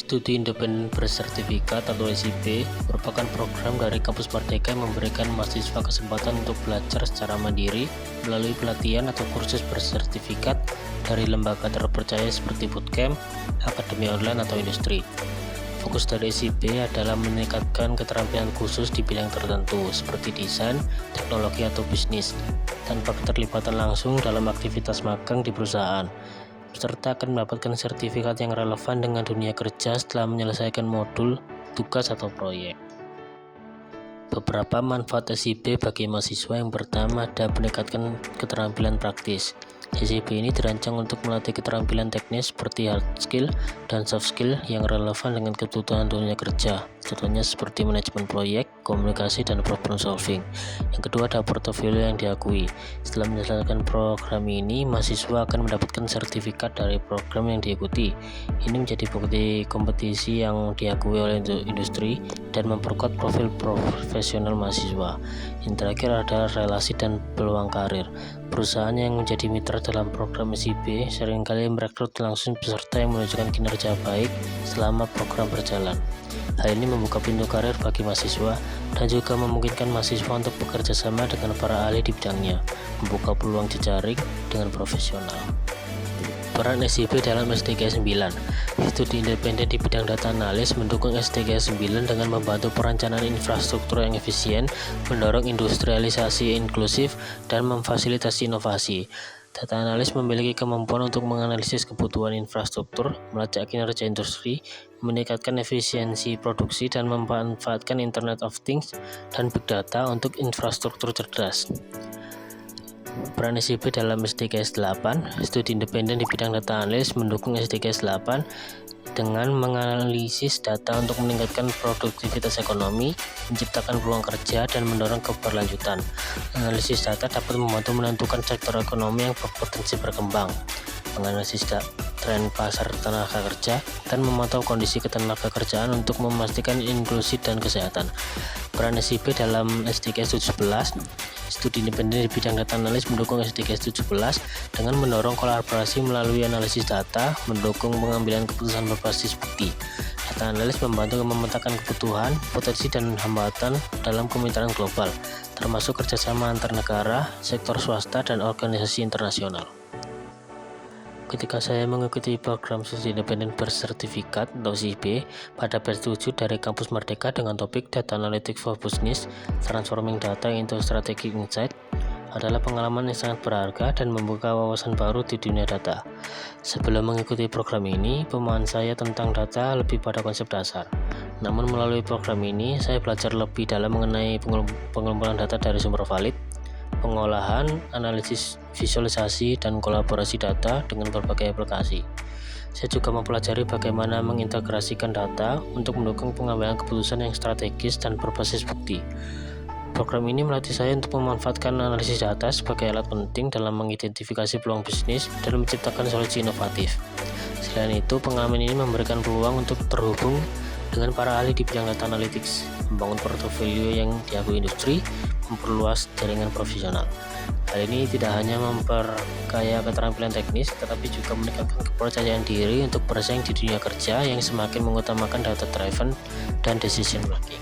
Studi Independen Bersertifikat atau SIB merupakan program dari Kampus Merdeka yang memberikan mahasiswa kesempatan untuk belajar secara mandiri melalui pelatihan atau kursus bersertifikat dari lembaga terpercaya seperti bootcamp, akademi online, atau industri. Fokus dari SIB adalah meningkatkan keterampilan khusus di bidang tertentu seperti desain, teknologi, atau bisnis, tanpa keterlibatan langsung dalam aktivitas magang di perusahaan. Peserta akan mendapatkan sertifikat yang relevan dengan dunia kerja setelah menyelesaikan modul, tugas, atau proyek. Beberapa manfaat SIB bagi mahasiswa. Yang pertama ada meningkatkan keterampilan praktis. SIB ini dirancang untuk melatih keterampilan teknis seperti hard skill dan soft skill yang relevan dengan kebutuhan dunia kerja, contohnya seperti manajemen proyek, komunikasi, dan problem solving. Yang kedua ada portofolio yang diakui. Setelah menyelesaikan program ini, mahasiswa akan mendapatkan sertifikat dari program yang diikuti. Ini menjadi bukti kompetisi yang diakui oleh industri dan memperkuat profil profesional mahasiswa. Yang terakhir ada relasi dan peluang karir. Perusahaan yang menjadi mitra dalam program SIB seringkali merekrut langsung peserta yang menunjukkan kinerja baik selama program berjalan. Hal ini membuka pintu karir bagi mahasiswa dan juga memungkinkan mahasiswa untuk bekerja sama dengan para ahli di bidangnya, membuka peluang jejaring dengan profesional. Peran SIB dalam SDG 9. Studi independen di bidang data analis mendukung SDG 9 dengan membantu perencanaan infrastruktur yang efisien, mendorong industrialisasi inklusif, dan memfasilitasi inovasi. Data analis memiliki kemampuan untuk menganalisis kebutuhan infrastruktur, melacak kinerja industri, meningkatkan efisiensi produksi, dan memanfaatkan Internet of Things dan Big Data untuk infrastruktur cerdas. Peran SIB dalam SDGs 8. Studi independen di bidang data analis mendukung SDGs 8 dengan menganalisis data untuk meningkatkan produktivitas ekonomi, menciptakan peluang kerja, dan mendorong keberlanjutan. Analisis data dapat membantu menentukan sektor ekonomi yang berpotensi berkembang, menganalisis tren pasar tenaga kerja, dan memantau kondisi ketenaga kerjaan untuk memastikan inklusi dan kesehatan. Peran SIB dalam SDGs 17. Studi independen di bidang data analis mendukung SDGs 17 dengan mendorong kolaborasi melalui analisis data, mendukung pengambilan keputusan berbasis bukti. Data analis membantu memetakan kebutuhan, potensi, dan hambatan dalam kemitraan global, termasuk kerjasama antar negara, sektor swasta, dan organisasi internasional. Ketika saya mengikuti program studi independen bersertifikat atau SIB pada batch 7 dari Kampus Merdeka dengan topik Data Analytics for Business, Transforming Data into Strategic Insight, adalah pengalaman yang sangat berharga dan membuka wawasan baru di dunia data. Sebelum mengikuti program ini, pemahaman saya tentang data lebih pada konsep dasar. Namun melalui program ini, saya belajar lebih dalam mengenai pengumpulan data dari sumber valid, pengolahan, analisis, visualisasi, dan kolaborasi data dengan berbagai aplikasi. Saya juga mempelajari bagaimana mengintegrasikan data untuk mendukung pengambilan keputusan yang strategis dan berbasis bukti. Program ini melatih saya untuk memanfaatkan analisis data sebagai alat penting dalam mengidentifikasi peluang bisnis dan menciptakan solusi inovatif. Selain itu, pengalaman ini memberikan peluang untuk terhubung dengan para ahli di bidang data analytics, membangun portofolio yang diakui industri, memperluas jaringan profesional. Hal ini tidak hanya memperkaya keterampilan teknis, tetapi juga meningkatkan kepercayaan diri untuk bersaing di dunia kerja yang semakin mengutamakan data-driven dan decision making.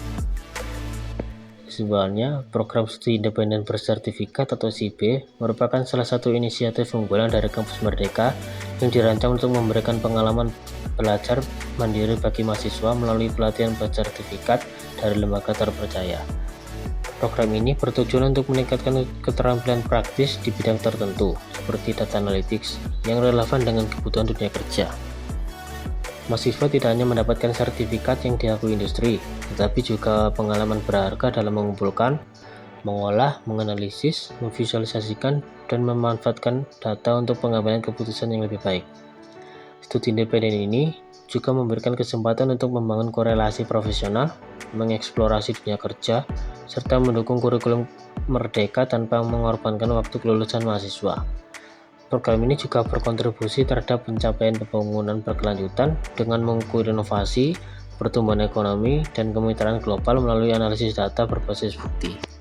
Sebenarnya, program studi independen bersertifikat atau SIB merupakan salah satu inisiatif unggulan dari Kampus Merdeka yang dirancang untuk memberikan pengalaman belajar mandiri bagi mahasiswa melalui pelatihan bersertifikat dari lembaga terpercaya. Program ini bertujuan untuk meningkatkan keterampilan praktis di bidang tertentu, seperti data analytics, yang relevan dengan kebutuhan dunia kerja. Mahasiswa tidak hanya mendapatkan sertifikat yang diakui industri, tetapi juga pengalaman berharga dalam mengumpulkan, mengolah, menganalisis, memvisualisasikan, dan memanfaatkan data untuk pengambilan keputusan yang lebih baik. Studi independen ini juga memberikan kesempatan untuk membangun korelasi profesional, mengeksplorasi dunia kerja, serta mendukung kurikulum merdeka tanpa mengorbankan waktu kelulusan mahasiswa. Program ini juga berkontribusi terhadap pencapaian pembangunan berkelanjutan dengan mengukur inovasi, pertumbuhan ekonomi, dan kemitraan global melalui analisis data berbasis bukti.